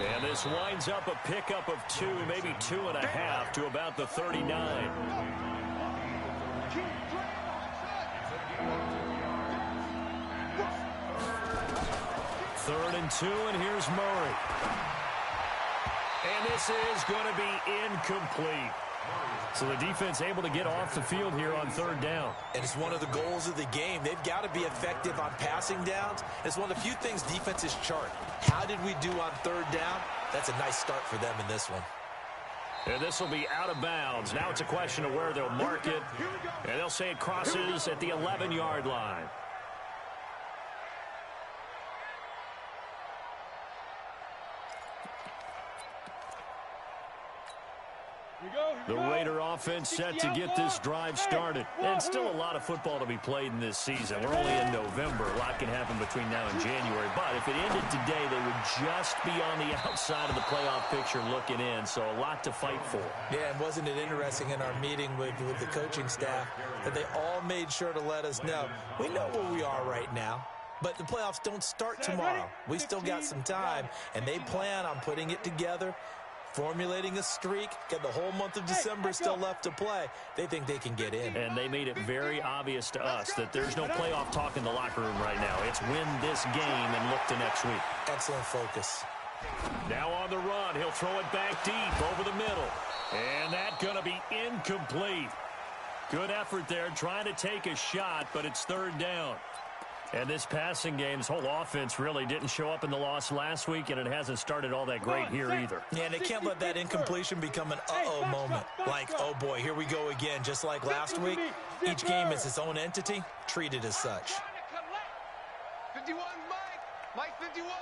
And this winds up a pickup of 2, maybe 2.5 to about the 39. Third and 2, and here's Murray. And this is going to be incomplete. So the defense able to get off the field here on third down. And it's one of the goals of the game. They've got to be effective on passing downs. It's one of the few things defenses chart. How did we do on third down? That's a nice start for them in this one. And this will be out of bounds. Now it's a question of where they'll mark it. And they'll say it crosses at the 11-yard line. The Raider offense set to get this drive started. And still a lot of football to be played in this season. We're only in November. A lot can happen between now and January. But if it ended today, they would just be on the outside of the playoff picture looking in. So a lot to fight for. Yeah, and wasn't it interesting in our meeting with the coaching staff that they all made sure to let us know, we know where we are right now. But the playoffs don't start tomorrow. We still got some time, and they plan on putting it together, formulating a streak, got the whole month of December still left to play. They think they can get in. And they made it very obvious to us that there's no playoff talk in the locker room right now. It's win this game and look to next week. Excellent focus. Now on the run, he'll throw it back deep over the middle. And that's going to be incomplete. Good effort there trying to take a shot, but it's third down. And this passing game's whole offense really didn't show up in the loss last week, and it hasn't started all that great here either. Yeah, and they can't let that incompletion become an uh-oh moment. Like, oh boy, here we go again, just like last week. Each game is its own entity, treated as such. 51, Mike 51.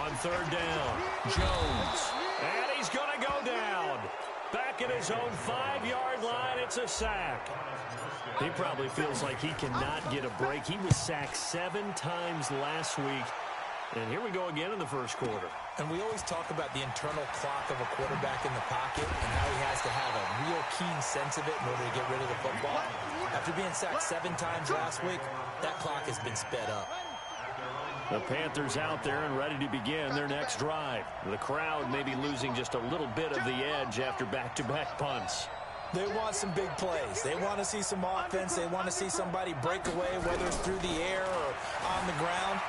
On third down, Jones. And he's going to go down. Back at his own 5-yard line, it's a sack. He probably feels like he cannot get a break. He was sacked 7 times last week. And here we go again in the first quarter. And we always talk about the internal clock of a quarterback in the pocket and how he has to have a real keen sense of it in order to get rid of the football. After being sacked 7 times last week, that clock has been sped up. The Panthers out there and ready to begin their next drive. The crowd may be losing just a little bit of the edge after back-to-back punts. They want some big plays. They want to see some offense. They want to see somebody break away, whether it's through the air or on the ground.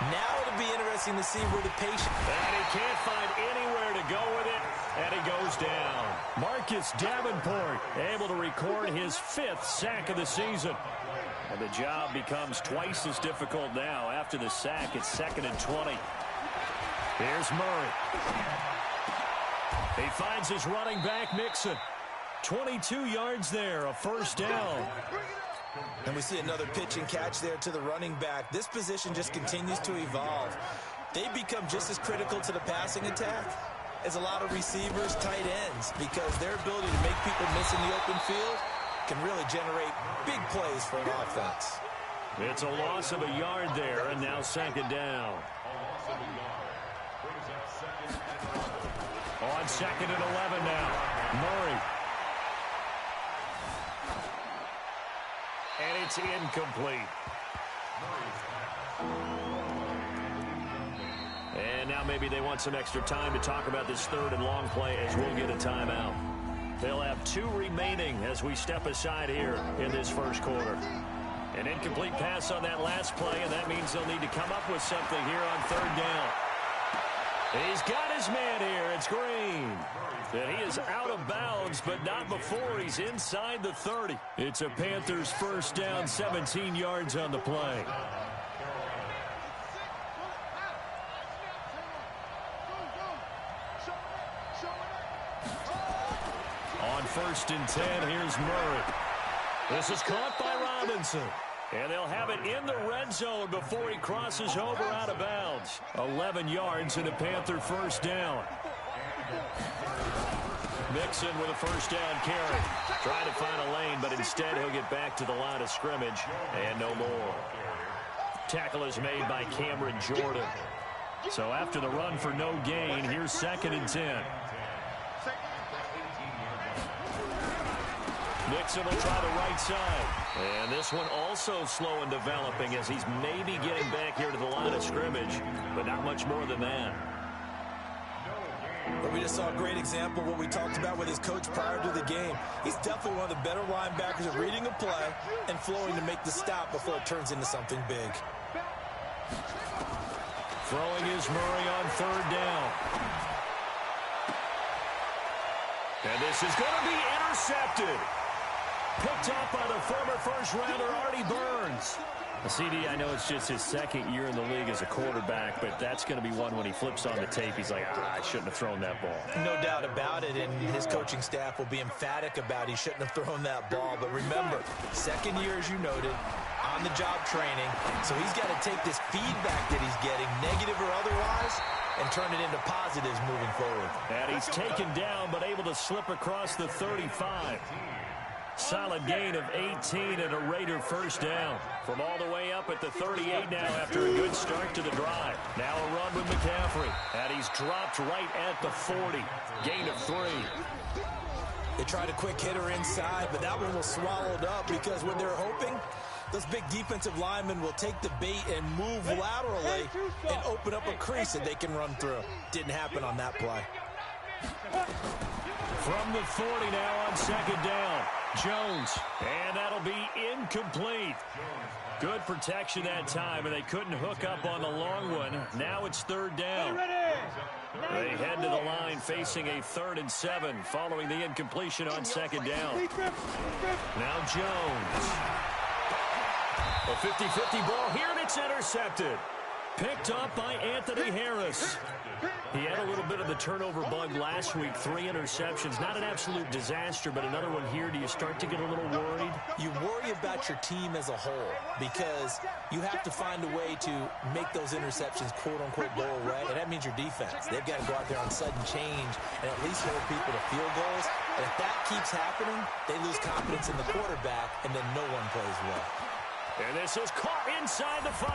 Now it'll be interesting to see where the patience. And he can't find anywhere to go with it, and he goes down. Marcus Davenport able to record his 5th sack of the season. And the job becomes twice as difficult now. After the sack, it's 2nd and 20. Here's Murray. He finds his running back, Mixon. 22 yards there, a first down. And we see another pitch and catch there to the running back. This position just continues to evolve. They become just as critical to the passing attack as a lot of receivers, tight ends, because their ability to make people miss in the open field can really generate big plays for an offense. It's a loss of a yard there, and now 2nd down. On 2nd and 11 now, Murray. And it's incomplete. And now maybe they want some extra time to talk about this 3rd and long play as we'll get a timeout. They'll have 2 remaining as we step aside here in this first quarter. An incomplete pass on that last play, and that means they'll need to come up with something here on 3rd down. He's got his man here. It's Green. And he is out of bounds, but not before he's inside the 30. It's a Panthers first down, 17 yards on the play. On 1st and 10, here's Murray. This is caught by Robinson. And they'll have it in the red zone before he crosses over out of bounds. 11 yards and a Panther first down. Mixon with a first down carry. Trying to find a lane, but instead he'll get back to the line of scrimmage. And no more. Tackle is made by Cameron Jordan. So after the run for no gain, here's 2nd and 10. Mixon will try the right side. And this one also slow in developing as he's maybe getting back here to the line of scrimmage, but not much more than that. But we just saw a great example of what we talked about with his coach prior to the game. He's definitely one of the better linebackers at reading a play and flowing to make the stop before it turns into something big. Throwing is Murray on third down. And this is going to be intercepted. Picked up by the former first-rounder Artie Burns. CD, I know it's just his second year in the league as a quarterback, but that's going to be one when he flips on the tape. He's like, I shouldn't have thrown that ball. No doubt about it, and his coaching staff will be emphatic about he shouldn't have thrown that ball. But remember, second year, as you noted, on-the-job training, so he's got to take this feedback that he's getting, negative or otherwise, and turn it into positives moving forward. And he's taken down, but able to slip across the 35. Solid gain of 18 and a Raider first down. From all the way up at the 38 now after a good start to the drive. Now a run with McCaffrey. And he's dropped right at the 40. Gain of 3. They tried a quick hitter inside, but that one was swallowed up because when they're hoping, those big defensive linemen will take the bait and move laterally and open up a crease that they can run through. Didn't happen on that play. From the 40 now on second down. Jones, and that'll be incomplete. Good protection that time, and they couldn't hook up on the long one. Now it's third down. They head to the line facing a 3rd and 7 following the incompletion on second down. Now Jones. A 50-50 ball here, and it's intercepted. Picked up by Anthony Harris. He had a little bit of the turnover bug last week, 3 interceptions. Not an absolute disaster, but another one here. Do you start to get a little worried? You worry about your team as a whole because you have to find a way to make those interceptions quote-unquote go away, and that means your defense. They've got to go out there on sudden change and at least hold people to field goals. And if that keeps happening, they lose confidence in the quarterback, and then no one plays well. And this is caught inside the 5.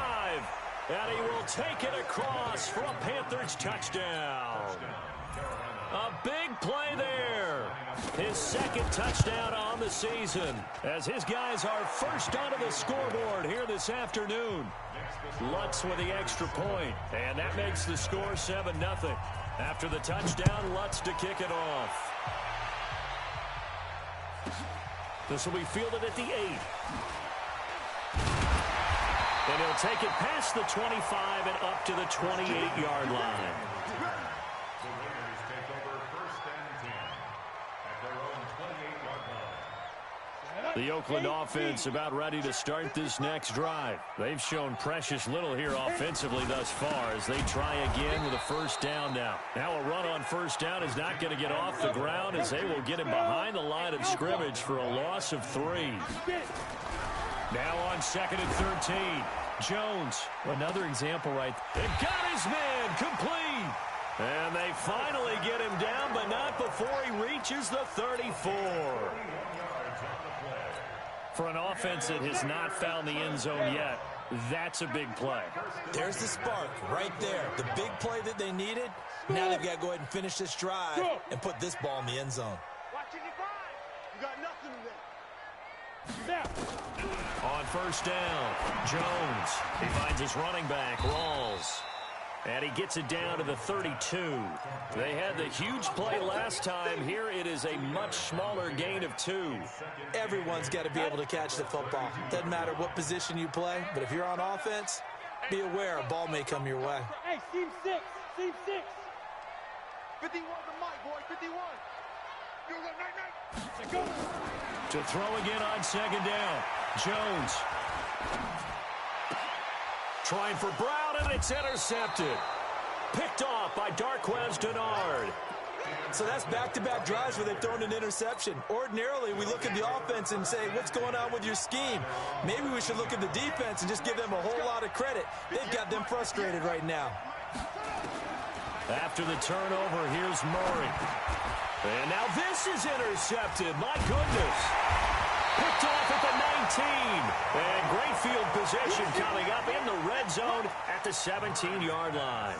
And he will take it across for a Panthers touchdown. A big play there. His second touchdown on the season as his guys are first onto the scoreboard here this afternoon. Lutz with the extra point, and that makes the score 7-0. After the touchdown, Lutz to kick it off. This will be fielded at the 8. And he'll take it past the 25 and up to the 28-yard line. The Oakland offense about ready to start this next drive. They've shown precious little here offensively thus far as they try again with a first down now. Now a run on first down is not going to get off the ground as they will get him behind the line of scrimmage for a loss of 3. Now on 2nd and 13. Jones, another example right there. They've got his man complete. And they finally get him down, but not before he reaches the 34. For an offense that has not found the end zone yet, that's a big play. There's the spark right there. The big play that they needed. Now they've got to go ahead and finish this drive and put this ball in the end zone. You got nothing in there. On first down, Jones. He finds his running back, Rawls. And he gets it down to the 32. They had the huge play last time. Here it is a much smaller gain of 2. Everyone's got to be able to catch the football. Doesn't matter what position you play, but if you're on offense, be aware a ball may come your way. Hey, team 6. Team 6. 51 to Mike, boy. 51. You're the night. To throw again on second down. Jones. Trying for Brown, and it's intercepted. Picked off by Darquez Denard. So that's back-to-back drives where they've thrown an interception. Ordinarily, we look at the offense and say, what's going on with your scheme? Maybe we should look at the defense and just give them a whole lot of credit. They've got them frustrated right now. After the turnover, here's Murray. And now this is intercepted. My goodness. Picked off at the 19. And great field position coming up in the red zone at the 17-yard line.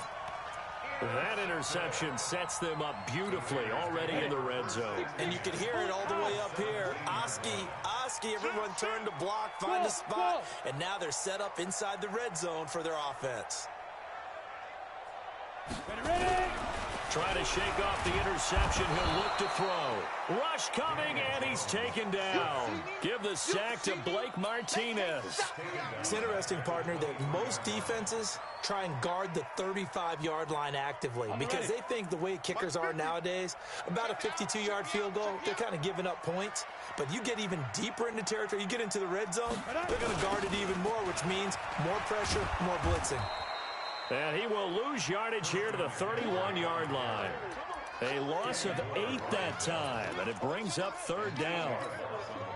That interception sets them up beautifully already in the red zone. And you can hear it all the way up here. Oski, everyone turned to block, find a spot, and now they're set up inside the red zone for their offense. Trying to shake off the interception. He'll look to throw. Rush coming, and he's taken down. Give the sack to Blake Martinez. It's interesting, partner, that most defenses try and guard the 35-yard line actively because they think the way kickers are nowadays, about a 52-yard field goal, they're kind of giving up points. But you get even deeper into territory, you get into the red zone, they're going to guard it even more, which means more pressure, more blitzing. And he will lose yardage here to the 31-yard line. A loss of 8 that time, and it brings up third down.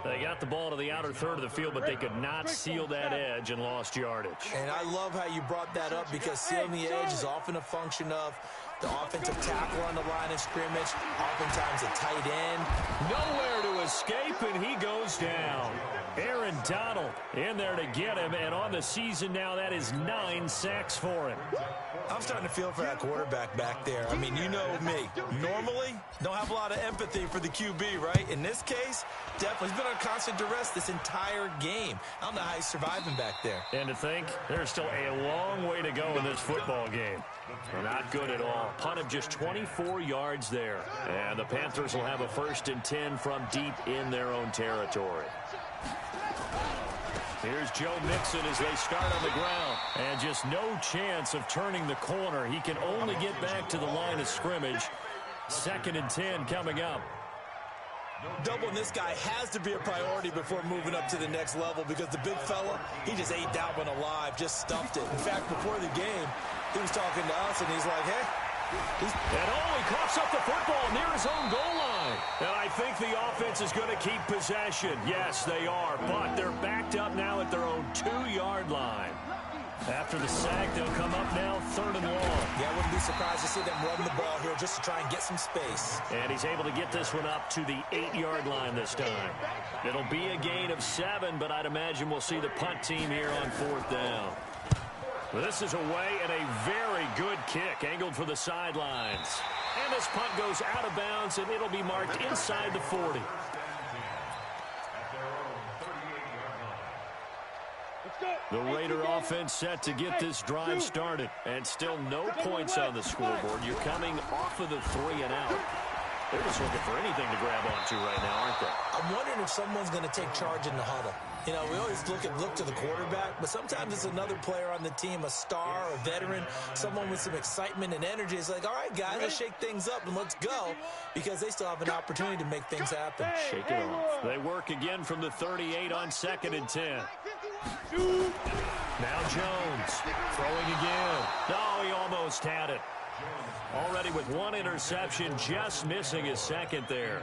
They got the ball to the outer third of the field, but they could not seal that edge and lost yardage. And I love how you brought that up because sealing the edge is often a function of the offensive tackle on the line of scrimmage, oftentimes a tight end. Nowhere to escape, and he goes down. Aaron Donald in there to get him, and on the season now, that is 9 sacks for him. I'm starting to feel for that quarterback back there. I mean, you know me. Normally, don't have a lot of empathy for the QB, right? In this case, definitely. He's been on constant duress this entire game. I don't know how he's surviving back there. And to think, there's still a long way to go in this football game. They're not good at all. Punt of just 24 yards there. And the Panthers will have a 1st and 10 from deep in their own territory. Here's Joe Mixon as they start on the ground. And just no chance of turning the corner. He can only get back to the line of scrimmage. 2nd and 10 coming up. Doubling this guy has to be a priority before moving up to the next level because the big fella, he just ate that one alive, just stuffed it. In fact, before the game, he was talking to us, and he's like, hey. He coughs up the football near his own goal line. And I think the offense is going to keep possession. Yes, they are, but they're backed up now at their own 2-yard line. After the sack, they'll come up now 3rd and long. Yeah, I wouldn't be surprised to see them run the ball here just to try and get some space. And he's able to get this one up to the 8-yard line this time. It'll be a gain of 7, but I'd imagine we'll see the punt team here on 4th down. This is away and a very good kick angled for the sidelines. And this punt goes out of bounds, and it'll be marked inside the 40. The Raider offense set to get this drive started. And still no points on the scoreboard. You're coming off of the 3 and out. They're just looking for anything to grab onto right now, aren't they? I'm wondering if someone's going to take charge in the huddle. You know, we always look to the quarterback, but sometimes it's another player on the team, a star, a veteran, someone with some excitement and energy. It's like, all right, guys, let's shake things up and let's go, because they still have an opportunity to make things happen. Shake it off. They work again from the 38 on 2nd and 10. Now Jones throwing again. No, he almost had it. Already with 1 interception, just missing his 2nd there.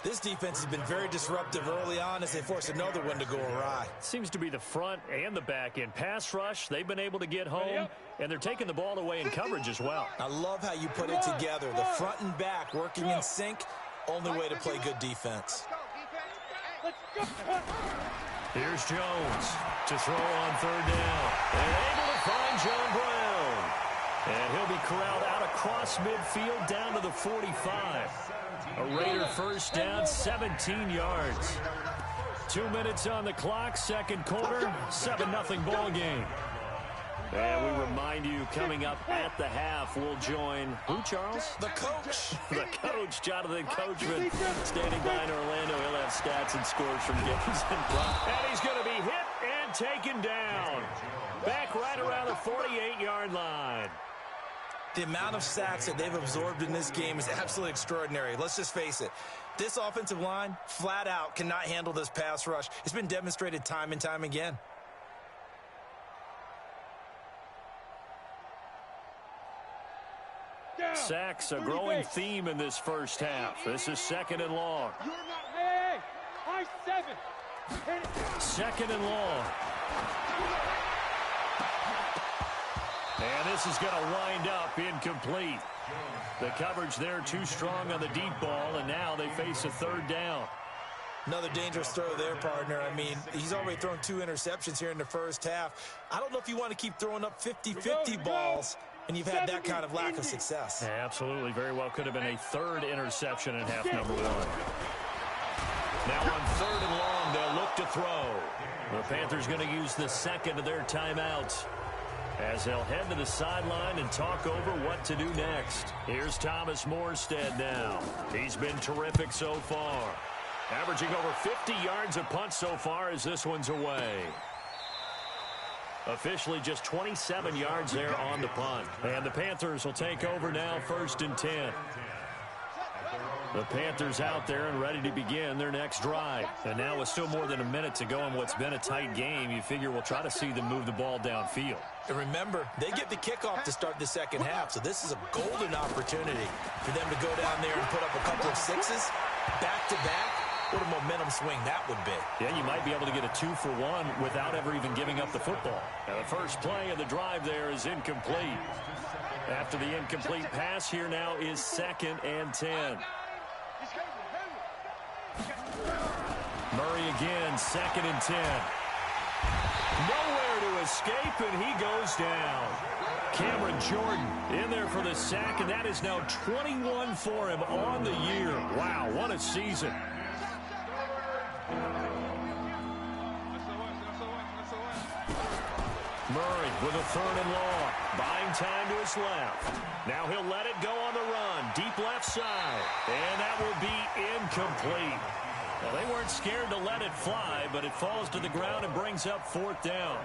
This defense has been very disruptive early on as they force another one to go awry. Seems to be the front and the back end. Pass rush, they've been able to get home, and they're taking the ball away in coverage as well. I love how you put it together. The front and back working in sync, only way to play good defense. Here's Jones to throw on 3rd down. And able to find John Brown. And he'll be corralled out across midfield down to the 45. A Raider 1st down, 17 yards. 2 minutes on the clock, 2nd quarter, 7-0 ball game. And we remind you, coming up at the half, we'll join who, Charles? The coach. The coach, Jonathan Coachman, standing by in Orlando. He'll have stats and scores from games. And he's going to be hit and taken down. Back right around the 48-yard line. The amount of sacks that they've absorbed in this game is absolutely extraordinary. Let's just face it. This offensive line, flat out, cannot handle this pass rush. It's been demonstrated time and time again. Sacks, a growing theme in this first half. This is 2nd and long. 2nd and long. And this is going to wind up incomplete. The coverage there too strong on the deep ball, and now they face a 3rd down. Another dangerous throw there, partner. I mean, he's already thrown 2 interceptions here in the first half. I don't know if you want to keep throwing up 50-50 balls, and you've had that kind of lack of success. Yeah, absolutely. Very well could have been a 3rd interception in half number 1. Now on 3rd and long, they'll look to throw. The Panthers going to use the 2nd of their timeouts. as they'll head to the sideline and talk over what to do next. Here's Thomas Morstead now. He's been terrific so far. Averaging over 50 yards a punt so far as this one's away. Officially just 27 yards there on the punt. And the Panthers will take over now, 1st and 10. The Panthers out there and ready to begin their next drive. And now with still more than a minute to go in what's been a tight game, you figure we'll try to see them move the ball downfield. And remember, they get the kickoff to start the second half, so this is a golden opportunity for them to go down there and put up a couple of sixes back-to-back. What a momentum swing that would be. Yeah, you might be able to get a 2-for-1 without ever even giving up the football. Now, the first play of the drive there is incomplete. After the incomplete pass, here now is 2nd and 10. Murray again, 2nd and 10. Nowhere to escape, and he goes down. Cameron Jordan in there for the sack, and that is now 21 for him on the year. Wow, what a season. Murray with a 3rd and long. Buying time to his left. Now he'll let it go on the run. Deep left side. And that will be incomplete. Well, they weren't scared to let it fly, but it falls to the ground and brings up 4th down.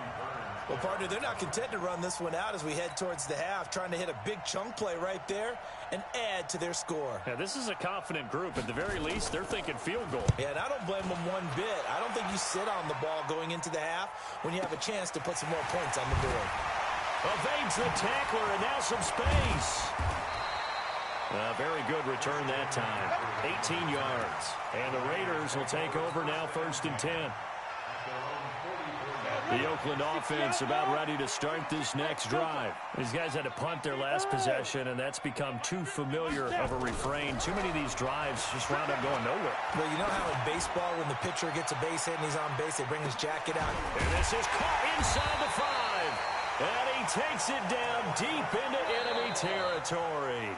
Well, partner, they're not content to run this one out as we head towards the half, trying to hit a big chunk play right there and add to their score. Yeah, this is a confident group. At the very least, they're thinking field goal. Yeah, and I don't blame them one bit. I don't think you sit on the ball going into the half when you have a chance to put some more points on the board. Evades the tackler, and now some space. Very good return that time. 18 yards. And the Raiders will take over now, 1st and 10. The Oakland offense about ready to start this next drive. These guys had to punt their last possession, and that's become too familiar of a refrain. Too many of these drives just wound up going nowhere. Well, you know how in baseball, when the pitcher gets a base hit and he's on base, they bring his jacket out. And this is caught inside the 5. And he takes it down deep into enemy territory.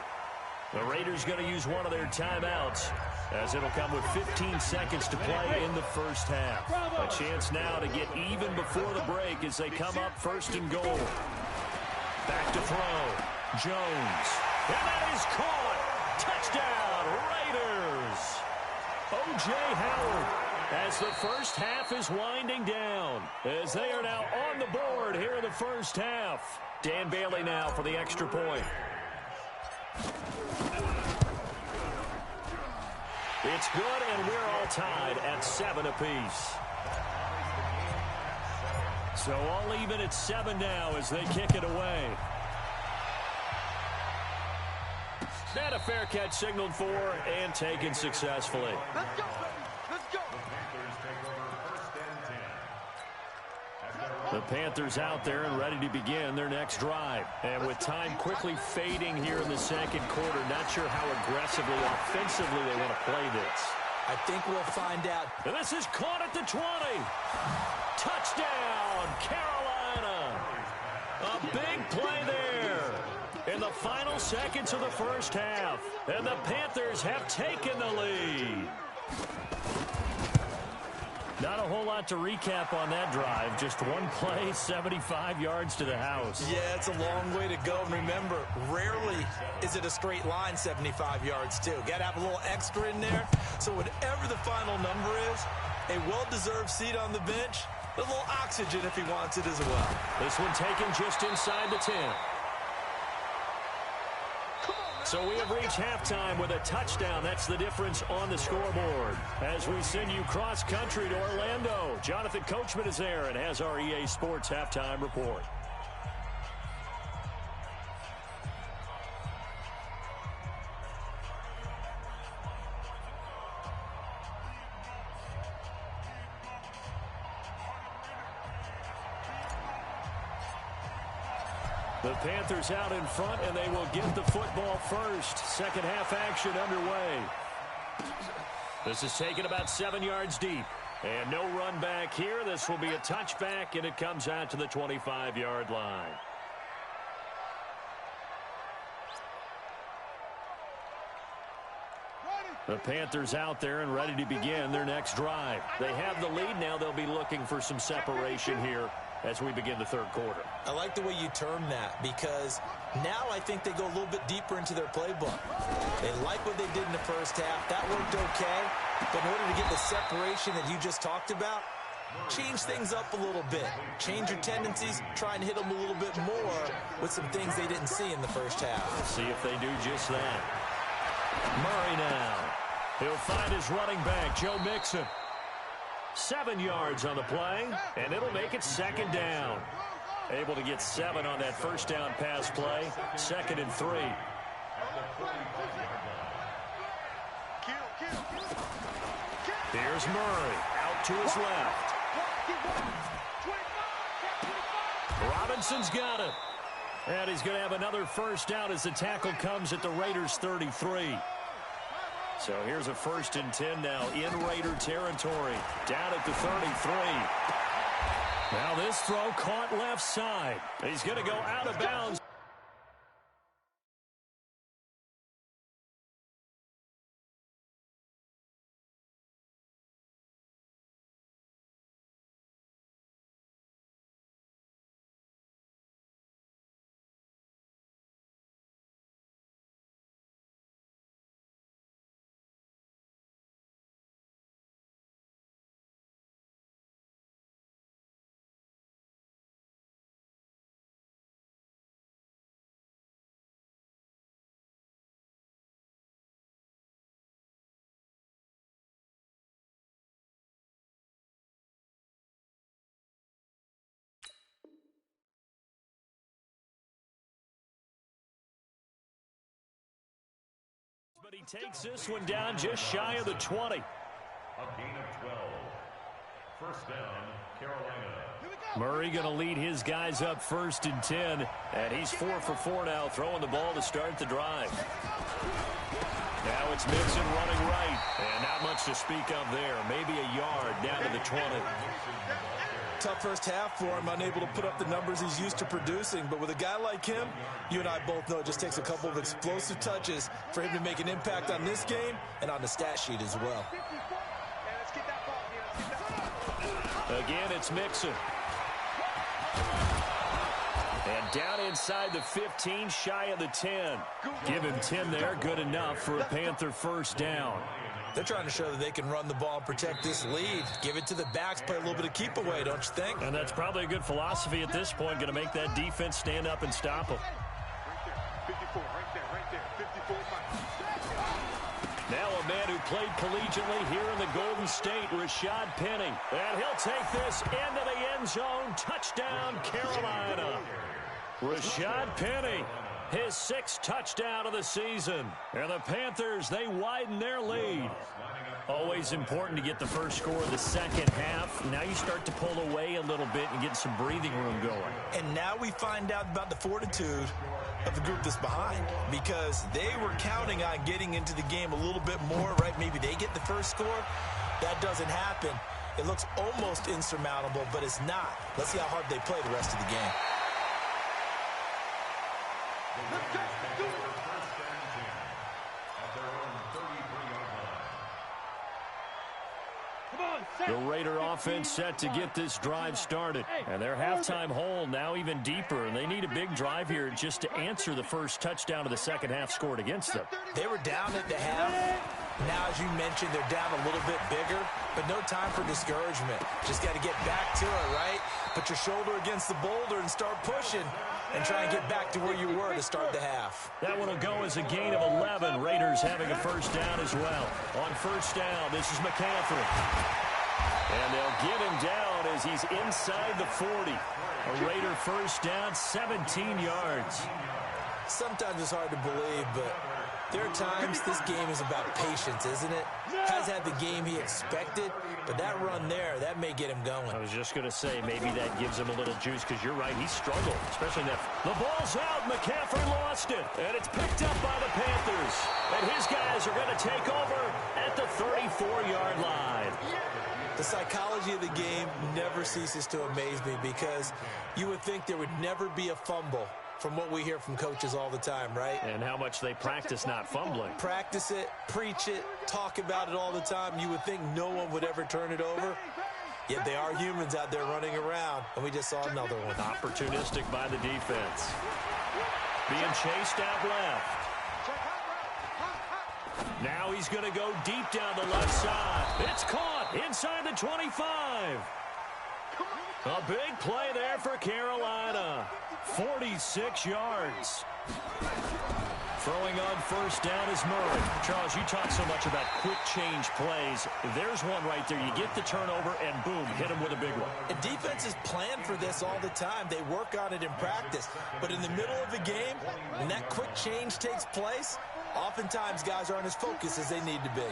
The Raiders going to use one of their timeouts, as it'll come with 15 seconds to play in the first half. A chance now to get even before the break as they come up 1st and goal. Back to throw. Jones. And that is caught. Touchdown, Raiders. O.J. Howard, as the first half is winding down, as they are now on the board here in the first half. Dan Bailey now for the extra point. It's good, and we're all tied at 7 apiece. So all even at 7 now as they kick it away. And a fair catch signaled for and taken successfully. Let's go, baby. Let's go. The Panthers out there and ready to begin their next drive. And with time quickly fading here in the second quarter, not sure how aggressively, offensively they want to play this. I think we'll find out. And this is caught at the 20. Touchdown, Carolina. A big play there in the final seconds of the first half. And the Panthers have taken the lead. Not a whole lot to recap on that drive. Just one play, 75 yards to the house. Yeah, it's a long way to go. And remember, rarely is it a straight line 75 yards, too. Got to have a little extra in there. So whatever the final number is, a well-deserved seat on the bench, a little oxygen if he wants it as well. This one taken just inside the 10. So we have reached halftime with a touchdown. That's the difference on the scoreboard. As we send you cross-country to Orlando, Jonathan Coachman is there and has our EA Sports halftime report. The Panthers out in front, and they will get the football first. Second half action underway. This is taken about 7 yards deep. And no run back here. This will be a touchback, and it comes out to the 25-yard line. The Panthers out there and ready to begin their next drive. They have the lead now. They'll be looking for some separation here as we begin the third quarter. I like the way you term that, because now I think they go a little bit deeper into their playbook. They like what they did in the first half. That worked okay. But in order to get the separation that you just talked about, change things up a little bit. Change your tendencies. Try and hit them a little bit more with some things they didn't see in the first half. Let's see if they do just that. Murray now. He'll find his running back, Joe Mixon. 7 yards on the play, and it'll make it second down. Able to get 7 on that first down pass play. 2nd and 3. Here's Murray out to his left. Robinson's got it. And he's going to have another first down as the tackle comes at the Raiders' 33. So here's a 1st and 10 now in Raider territory. Down at the 33. Now this throw caught left side. He's going to go out of bounds. But he takes this one down just shy of the 20. A gain of 12. First down, Carolina. Murray going to lead his guys up 1st and 10. And he's 4 for 4 now, throwing the ball to start the drive. Now it's Mixon running right. And not much to speak of there. Maybe a yard down to the 20. Tough first half for him, unable to put up the numbers he's used to producing. But with a guy like him, you and I both know it just takes a couple of explosive touches for him to make an impact on this game and on the stat sheet as well. Again, it's Mixon. And down inside the 15, shy of the 10. Give him 10 there, good enough for a Panther first down. They're trying to show that they can run the ball and protect this lead. Give it to the backs, play a little bit of keep away, don't you think? And that's probably a good philosophy at this point, going to make that defense stand up and stop them. 54, right there, 54. Now a man who played collegiately here in the Golden State, Rashad Penny. And he'll take this into the end zone. Touchdown, Carolina. Rashad Penny, his 6th touchdown of the season. And the Panthers, they widen their lead. Always important to get the first score of the second half. Now you start to pull away a little bit and get some breathing room going. And now we find out about the fortitude of the group that's behind, because they were counting on getting into the game a little bit more, right? Maybe they get the first score. That doesn't happen. It looks almost insurmountable, but it's not. Let's see how hard they play the rest of the game. The Raider offense set to get this drive started. And their halftime hole now even deeper. And they need a big drive here just to answer the first touchdown of the second half scored against them. They were down at the half. Now, as you mentioned, they're down a little bit bigger, but no time for discouragement. Just got to get back to it, right? Put your shoulder against the boulder and start pushing and try and get back to where you were to start the half. That one will go as a gain of 11. Raiders having a first down as well. On first down, this is McCaffrey. And they'll get him down as he's inside the 40. A Raider first down, 17 yards. Sometimes it's hard to believe, but there are times this game is about patience, isn't it? Has had the game he expected, but that run there, that may get him going. I was just going to say, maybe that gives him a little juice, because you're right, he struggled, especially in that. The ball's out, McCaffrey lost it, and it's picked up by the Panthers. And his guys are going to take over at the 34-yard line. The psychology of the game never ceases to amaze me, because you would think there would never be a fumble from what we hear from coaches all the time, right? And how much they practice not fumbling. Practice it, preach it, talk about it all the time. You would think no one would ever turn it over. Yet they are humans out there running around, and we just saw another one. Opportunistic by the defense. Being chased out left. Now he's going to go deep down the left side. It's caught inside the 25. A big play there for Carolina. 46 yards. Throwing on first down is Murray. Charles, you talk so much about quick change plays. There's one right there. You get the turnover, and boom, hit him with a big one. And defenses plan for this all the time. They work on it in practice. But in the middle of the game, when that quick change takes place, oftentimes guys aren't as focused as they need to be.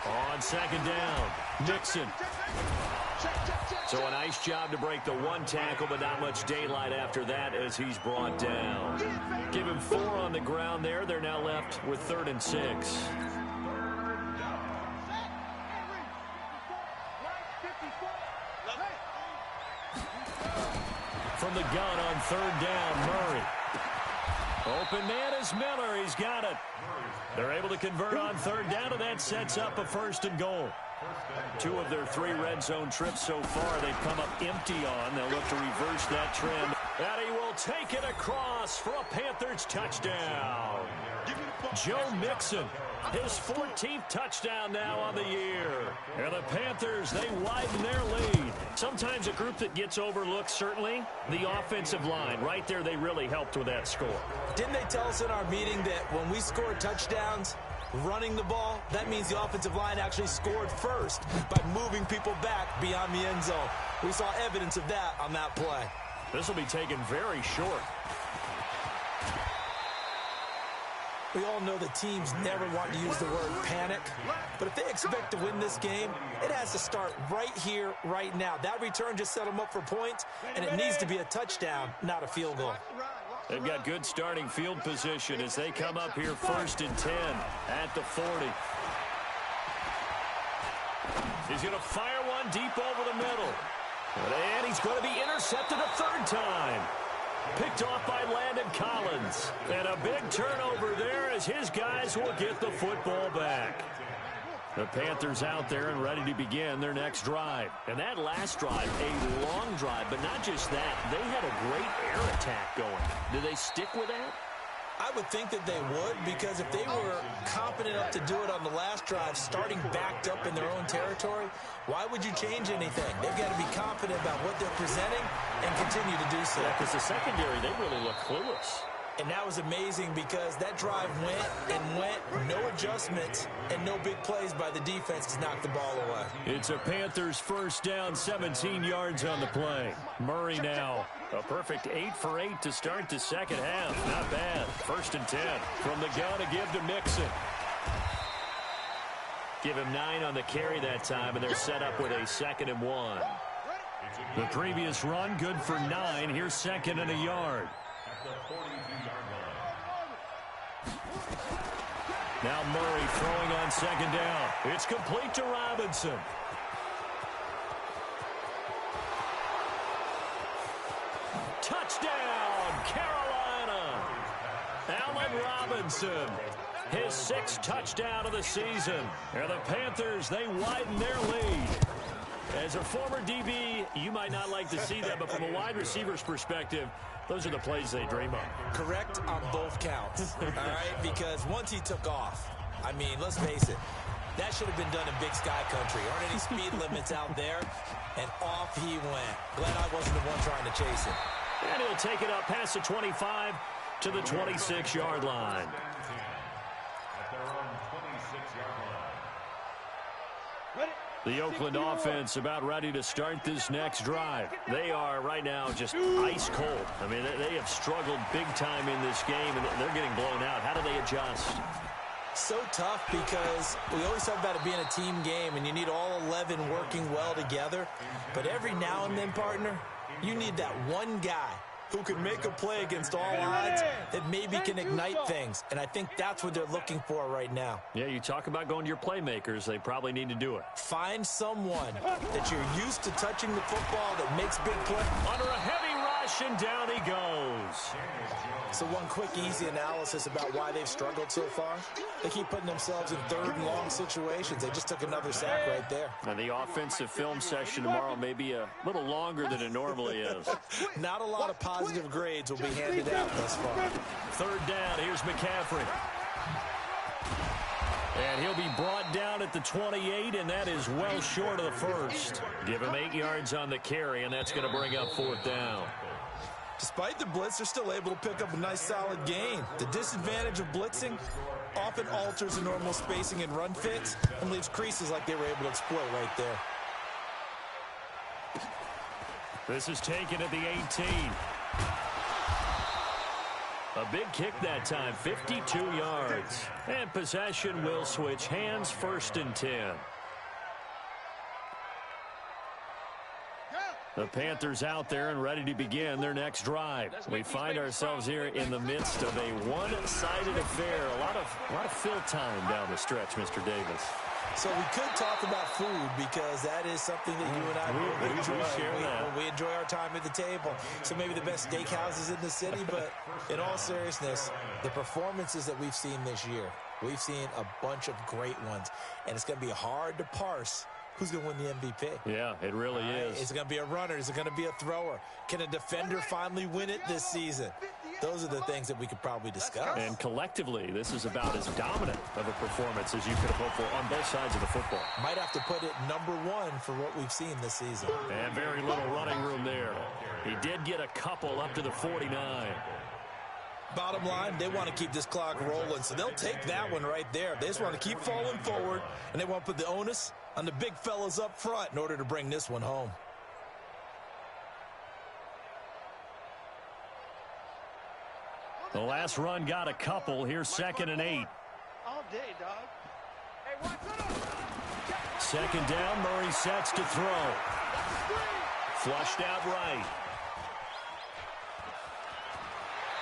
On second down, Nixon. So a nice job to break the one tackle, but not much daylight after that as he's brought down. Give him 4 on the ground there. They're now left with 3rd and 6. From the gun on 3rd down, Murray. Open man is Miller. He's got it. They're able to convert on 3rd down, and that sets up a 1st and goal. 2 of their 3 red zone trips so far, they've come up empty on. They'll look to reverse that trend. And he will take it across for a Panthers touchdown. Joe Mixon, his 14th touchdown now on the year. And the Panthers, they widen their lead. Sometimes a group that gets overlooked, certainly, the offensive line. Right there, they really helped with that score. Didn't they tell us in our meeting that when we score touchdowns, running the ball, that means the offensive line actually scored first by moving people back beyond the end zone. We saw evidence of that on that play. This will be taken very short. We all know the teams never want to use the word panic, but if they expect to win this game, it has to start right here, right now. That return just set them up for points, and it needs to be a touchdown, not a field goal. They've got good starting field position as they come up here 1st and 10 at the 40. He's going to fire one deep over the middle. And he's going to be intercepted a 3rd time. Picked off by Landon Collins. And a big turnover there as his guys will get the football back. The Panthers out there and ready to begin their next drive. And that last drive, a long drive, but not just that. They had a great air attack going. Do they stick with that? I would think that they would, because if they were confident enough to do it on the last drive, starting backed up in their own territory, why would you change anything? They've got to be confident about what they're presenting and continue to do so. Yeah, because the secondary, they really look clueless. And that was amazing because that drive went and went, no adjustments, and no big plays by the defense to knock the ball away. It's a Panthers 1st down, 17 yards on the play. Murray now, a perfect 8 for 8 to start the second half. Not bad. 1st and 10 from the gun to give to Mixon. Give him 9 on the carry that time, and they're set up with a 2nd and 1. The previous run, good for 9. Here's 2nd and a yard. Now Murray throwing on 2nd down. It's complete to Robinson. Touchdown, Carolina. Allen Robinson, his 6th touchdown of the season. And the Panthers, they widen their lead. As a former DB, you might not like to see that, but from a wide receiver's perspective, those are the plays they dream of. Correct on both counts, all right? Because once he took off, I mean, let's face it, that should have been done in Big Sky Country. Aren't any speed limits out there? And off he went. Glad I wasn't the one trying to chase him. And he'll take it up past the 25 to the 26-yard line. The Oakland offense about ready to start this next drive. They are right now just ice cold. I mean, they have struggled big time in this game, and they're getting blown out. How do they adjust? So tough because we always talk about it being a team game, and you need all 11 working well together. But every now and then, partner, you need that one guy who can make a play against all odds that maybe can ignite things. And I think that's what they're looking for right now. Yeah, you talk about going to your playmakers. They probably need to do it. Find someone that you're used to touching the football that makes big plays. Under a heavy possession. Down he goes. So one quick, easy analysis about why they've struggled so far. They keep putting themselves in third and long situations. They just took another sack right there. And the offensive film session tomorrow may be a little longer than it normally is. Not a lot of positive grades will be handed out thus far. Third down, here's McCaffrey. And he'll be brought down at the 28, and that is well short of the first. Give him 8 yards on the carry, and that's going to bring up fourth down. Despite the blitz, they're still able to pick up a nice, solid gain. The disadvantage of blitzing often alters the normal spacing and run fits and leaves creases like they were able to exploit right there. This is taken at the 18. A big kick that time, 52 yards. And possession will switch hands, 1st and 10. The Panthers out there and ready to begin their next drive. We find ourselves here in the midst of a one-sided affair. A lot of fill time down the stretch, Mr. Davis. So we could talk about food because that is something that you and I really enjoy. We enjoy our time at the table. So maybe the best steakhouses in the city, but in all seriousness, the performances that we've seen this year, we've seen a bunch of great ones, and it's going to be hard to parse who's going to win the MVP. Yeah, it really is. Is it going to be a runner? Is it going to be a thrower? Can a defender finally win it this season? Those are the things that we could probably discuss. And collectively, this is about as dominant of a performance as you could have hoped for on both sides of the football. Might have to put it #1 for what we've seen this season. And very little running room there. He did get a couple up to the 49. Bottom line, they want to keep this clock rolling, so they'll take that one right there. They just want to keep falling forward, and they want to put the onus on the big fellas up front in order to bring this one home. The last run got a couple. Here's 2nd and 8. All day, dog. Hey, watch out. 2nd down, Murray sets to throw. Flushed out right.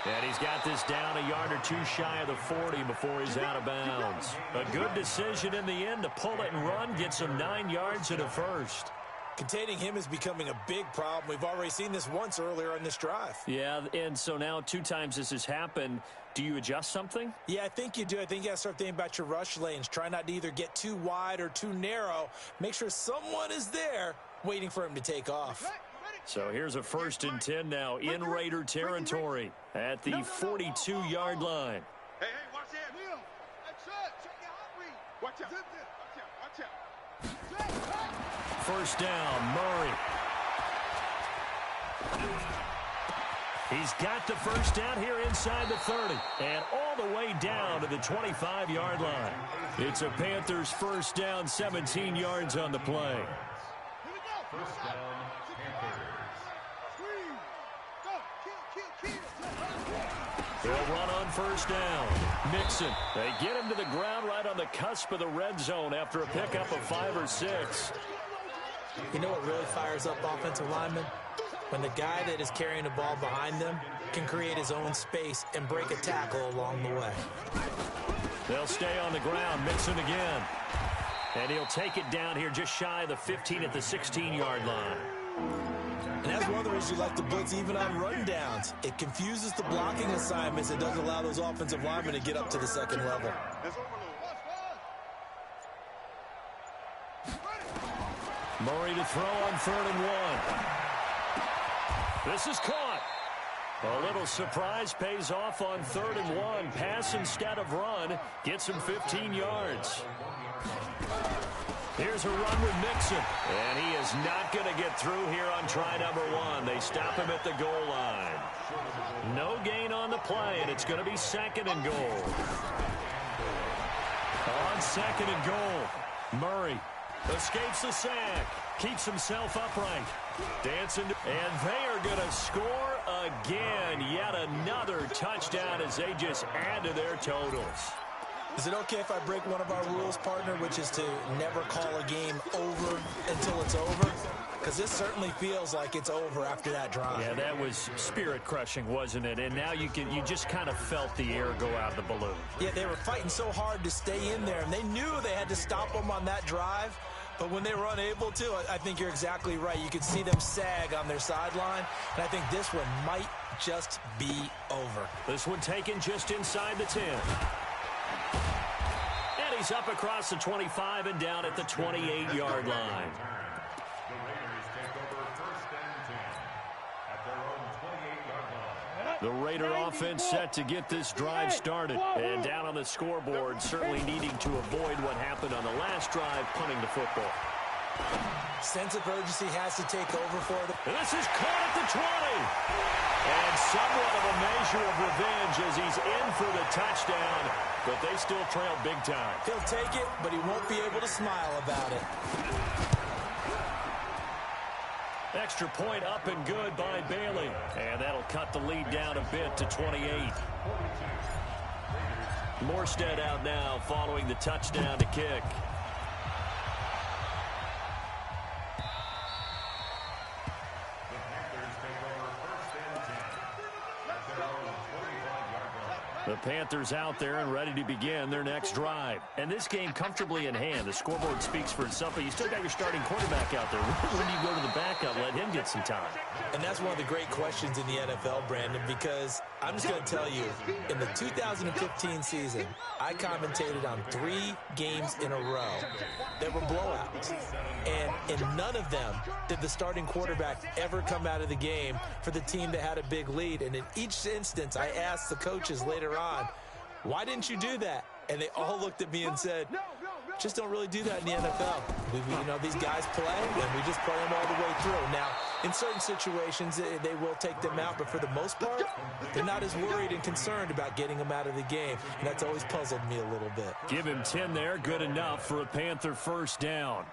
And he's got this down a yard or two shy of the 40 before he's out of bounds. A good decision in the end to pull it and run, get some 9 yards and a first. Containing him is becoming a big problem. We've already seen this once earlier in this drive. Yeah, and so now 2 times this has happened. Do you adjust something? Yeah, I think you do. I think you got to start thinking about your rush lanes. Try not to either get too wide or too narrow. Make sure someone is there waiting for him to take off. So here's a 1st and 10 now in Raider territory at the 42-yard line. Hey, watch that. Will. Check your hot read. Watch out. Watch out. 1st down, Murray. He's got the 1st down here inside the 30 and all the way down to the 25-yard line. It's a Panthers 1st down, 17 yards on the play. Here we go. 1st down, Panthers. They'll run on 1st down. Mixon. They get him to the ground right on the cusp of the red zone after a pickup of 5 or 6. You know what really fires up offensive linemen? When the guy that is carrying the ball behind them can create his own space and break a tackle along the way. They'll stay on the ground. Mixon again. And he'll take it down here just shy of the 15 at the 16-yard line. And that's one of the reasons you like to blitz even on rundowns. It confuses the blocking assignments. It doesn't allow those offensive linemen to get up to the 2nd level. Murray to throw on 3rd and 1. This is caught. A little surprise pays off on 3rd and 1. Pass instead of run. Gets him 15 yards. Here's a run with Mixon. And he is not going to get through here on try #1. They stop him at the goal line. No gain on the play, and it's going to be 2nd and goal. On 2nd and goal, Murray escapes the sack, keeps himself upright, dancing, and they are going to score again. Yet another touchdown as they just add to their totals. Is it okay if I break one of our rules, partner, which is to never call a game over until it's over? Because this certainly feels like it's over after that drive. Yeah, that was spirit-crushing, wasn't it? And now you just kind of felt the air go out of the balloon. Yeah, they were fighting so hard to stay in there, and they knew they had to stop them on that drive. But when they were unable to, I think you're exactly right. You could see them sag on their sideline, and I think this one might just be over. This one taken just inside the 10. And he's up across the 25 and down at the 28-yard line. The Raiders take over 1st and 10 at their own 28-yard line. The Raider offense set to get this drive started. And down on the scoreboard, certainly needing to avoid what happened on the last drive, punting the football. Sense of urgency has to take over for them. And this is caught at the 20. And somewhat of a measure of revenge as he's in for the touchdown, but they still trail big time. He'll take it, but he won't be able to smile about it. Extra point up and good by Bailey. And that'll cut the lead down a bit to 28. Morstead out now following the touchdown to kick. The Panthers out there and ready to begin their next drive. And this game comfortably in hand. The scoreboard speaks for itself, but you still got your starting quarterback out there. When do you go to the backup, let him get some time? And that's one of the great questions in the NFL, Brandon, because I'm just going to tell you, in the 2015 season, I commentated on 3 games in a row that were blowouts. And in none of them did the starting quarterback ever come out of the game for the team that had a big lead. And in each instance, I asked the coaches later on, why didn't you do that? And they all looked at me and said, just don't really do that in the NFL. You know, these guys play, and we just play them all the way through. Now, in certain situations, they will take them out, but for the most part, they're not as worried and concerned about getting them out of the game, and that's always puzzled me a little bit. Give him 10 there, good enough for a Panther first down.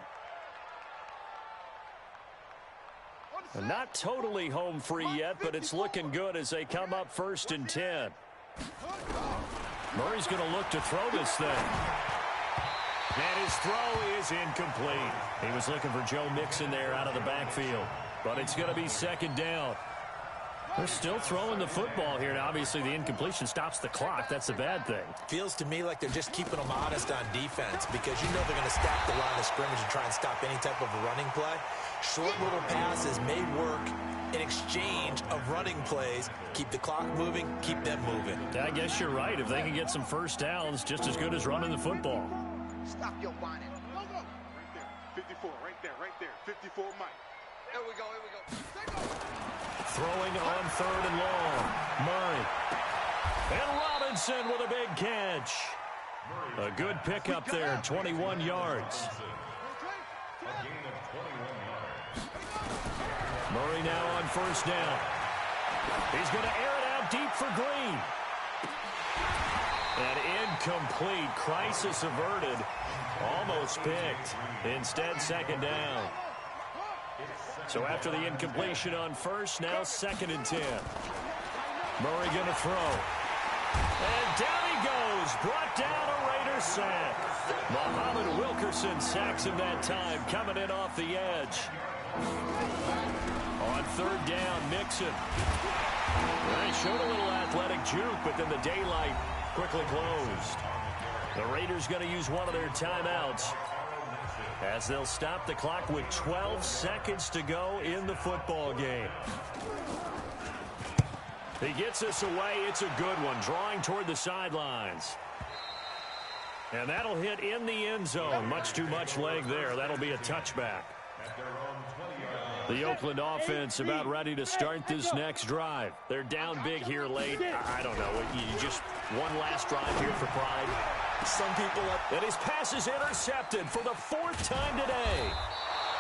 And not totally home free yet, but it's looking good as they come up 1st and 10. Murray's going to look to throw this thing. And his throw is incomplete. He was looking for Joe Mixon there out of the backfield. But it's going to be 2nd down. They're still throwing the football here. Now, obviously, the incompletion stops the clock. That's a bad thing. Feels to me like they're just keeping them honest on defense because you know they're going to stack the line of scrimmage and try and stop any type of a running play. Short little passes may work in exchange of running plays. Keep the clock moving, keep them moving. I guess you're right. If they can get some first downs, just as good as running the football. Stop your whining. Go, go. Right there. 54, right there. 54, Mike. Here we go. Throwing on 3rd and long. Murray. And Robinson with a big catch. A good pickup there, 21 yards. A gain of 21 yards. Murray now on 1st down. He's going to air it out deep for Green. And incomplete. Crisis averted. Almost picked. Instead, 2nd down. So after the incompletion on 1st, now 2nd and 10. Murray going to throw. And down he goes. Brought down a Raider sack. Muhammad Wilkerson sacks him that time, coming in off the edge. On 3rd down, Mixon. They showed a little athletic juke, but then the daylight quickly closed. The Raiders going to use one of their timeouts as they'll stop the clock with 12 seconds to go in the football game. He gets this away. It's a good one, drawing toward the sidelines. And that'll hit in the end zone. Much too much leg there. That'll be a touchback. The Oakland offense about ready to start this next drive. They're down big here late. I don't know. You just one last drive here for pride. Some people up. And his pass is intercepted for the 4th time today.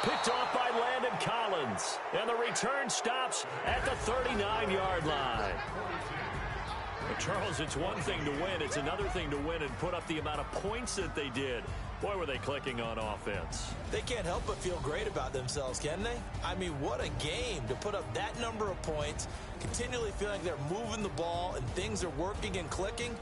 Picked off by Landon Collins. And the return stops at the 39-yard line. But Charles, it's one thing to win. It's another thing to win and put up the amount of points that they did. Boy, were they clicking on offense. They can't help but feel great about themselves, can they? I mean, what a game to put up that number of points, continually feeling like they're moving the ball and things are working and clicking.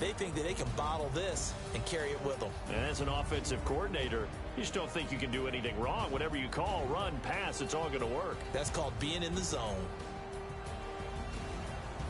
They think that they can bottle this and carry it with them. And as an offensive coordinator, you just don't think you can do anything wrong. Whatever you call, run, pass, it's all going to work. That's called being in the zone.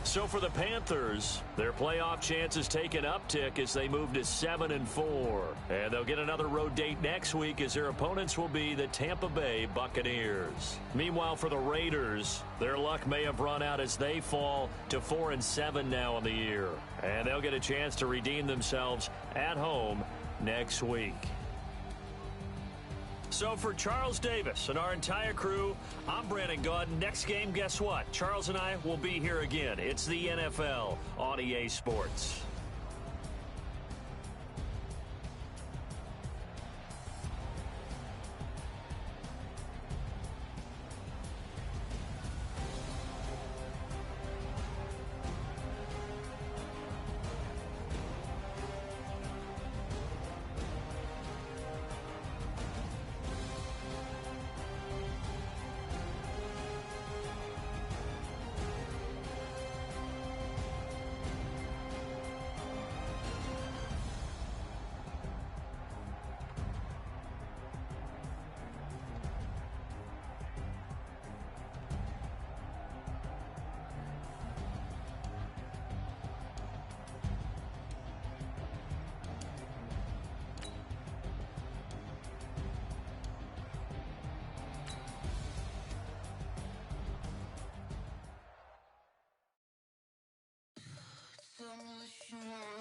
So for the Panthers, their playoff chances take an uptick as they move to 7-4. And they'll get another road date next week as their opponents will be the Tampa Bay Buccaneers. Meanwhile, for the Raiders, their luck may have run out as they fall to 4-7 now in the year. And they'll get a chance to redeem themselves at home next week. So for Charles Davis and our entire crew, I'm Brandon Gaudin. Next game, guess what? Charles and I will be here again. It's the NFL on EA Sports. Demolition.